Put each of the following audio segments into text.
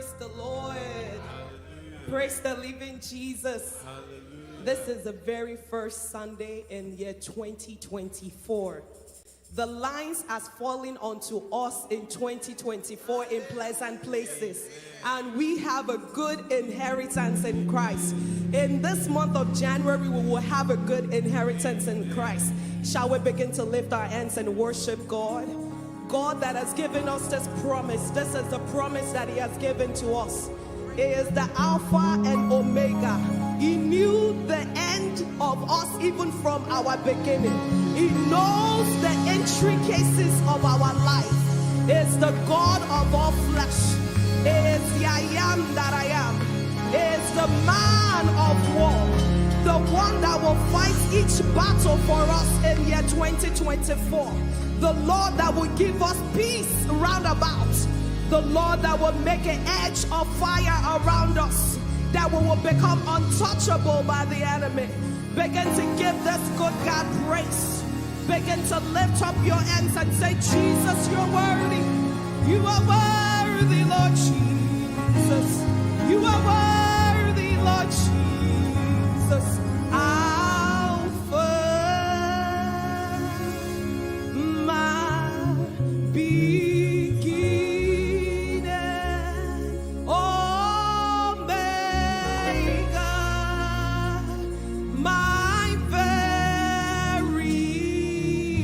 Praise the Lord. Hallelujah. Praise the living Jesus. Hallelujah. This is the very first Sunday in year 2024. The lines are falling onto us in 2024 in pleasant places. And we have a good inheritance in Christ. In this month of January, we will have a good inheritance in Christ. Shall we begin to lift our hands and worship God? God that has given us this promise. This is the promise that He has given to us. He is the Alpha and Omega. He knew the end of us even from our beginning. He knows the intricacies of our life. He is the God of all flesh. He is the I am that I am. He is the man of war, the one that will fight each battle for us in year 2024. The Lord that will give us peace round about. The Lord that will make an edge of fire around us, that we will become untouchable by the enemy. Begin to give this good God praise. Begin to lift up your hands and say, Jesus, you're worthy. You are worthy, Lord Jesus. You are worthy, Lord Jesus. Alpha, my beginning, Omega, my very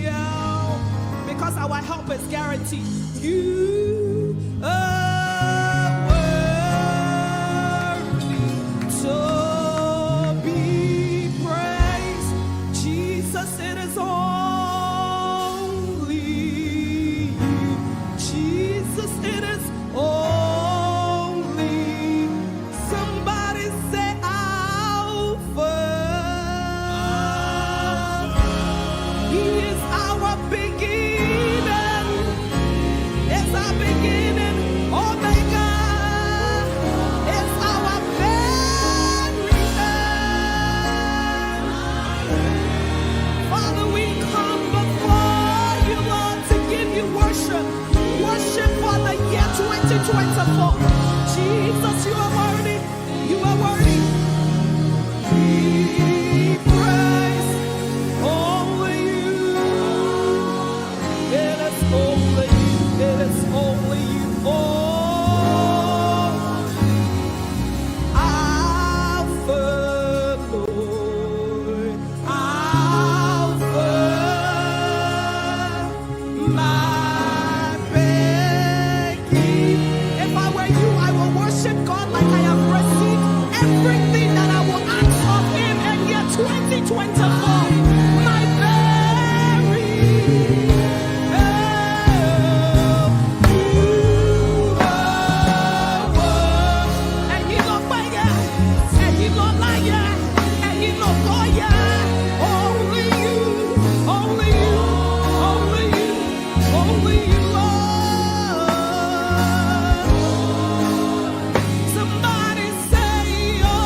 own. Because our help is guaranteed. You are worthy to be praised. Jesus, it is only you. Jesus, it is only. Somebody say Alpha. He is our beginning. It's our beginning. Omega. It's our very end. Father, we come before you, Lord, to give you worship. Worship for the year 2024. Jesus, you are worthy. You are worthy. Be praised. Only you. It is only you. It is only you. Oh, Alpha, Lord. Alpha, my beginning. If I were you, I will worship God like I have received everything that I will ask of Him in year 2024. My very and you know fire, and you know liar, and you know lawyer. Only you, only you, only you, only you, Lord. Somebody say, oh.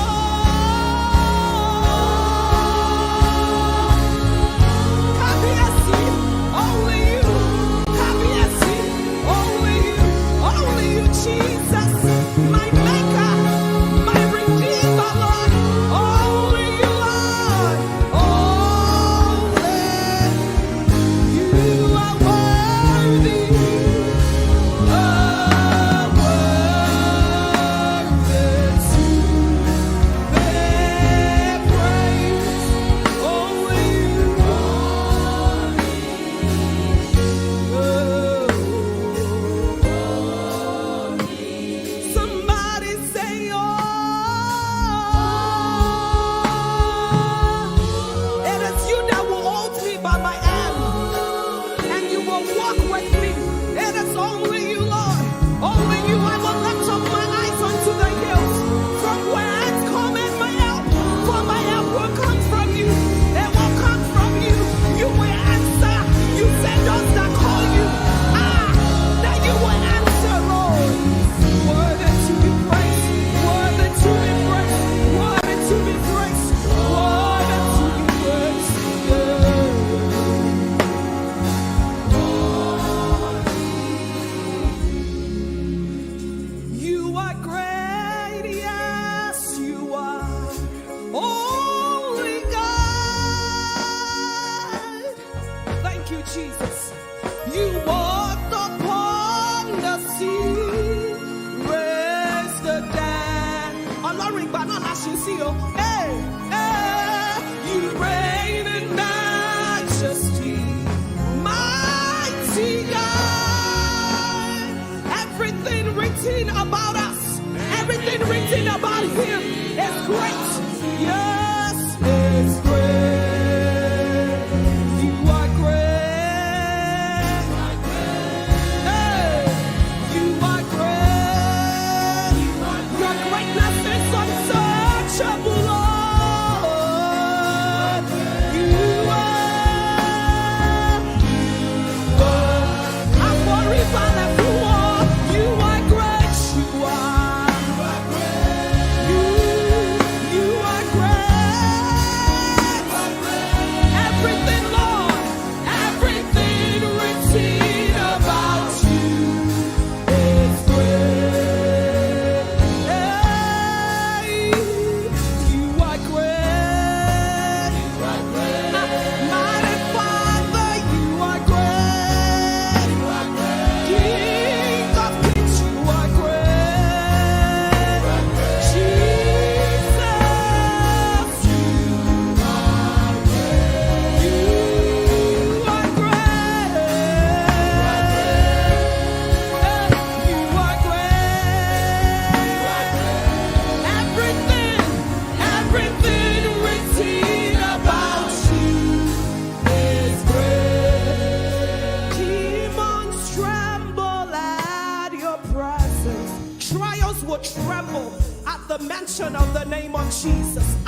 mention of the name of Jesus.